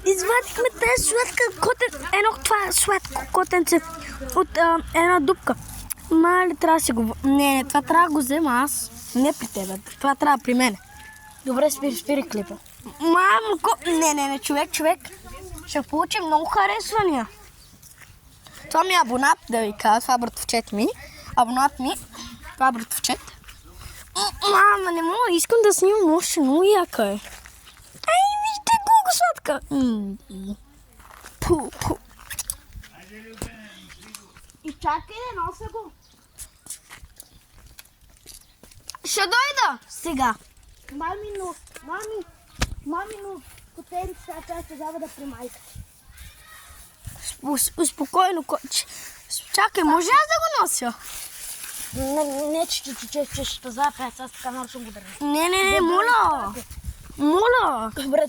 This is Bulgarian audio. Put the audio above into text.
Извадихме тези сладка котен, това сладко котенце от една дупка. Мали, трябва да си го... Не, това трябва да го взема аз. Не при тебе, това трябва при мене. Добре, спири клипа. Мамо, Не, човек. Ще получим много харесвания. Това ми е абонат, да ви кажа, това братовчет ми. Абонат ми, това братовчет. Мама, не мога, искам да снимам още, много яка е. Ай, вижте колко сладка. Пу. И чакай, не нося го. Ще дойда сега. Мамино, котенце, тя ще дава да примайка. Успокойно, чакай, може аз да го нося? Не, че ще запя, аз така нарочно го държа. Не, моля. Добре,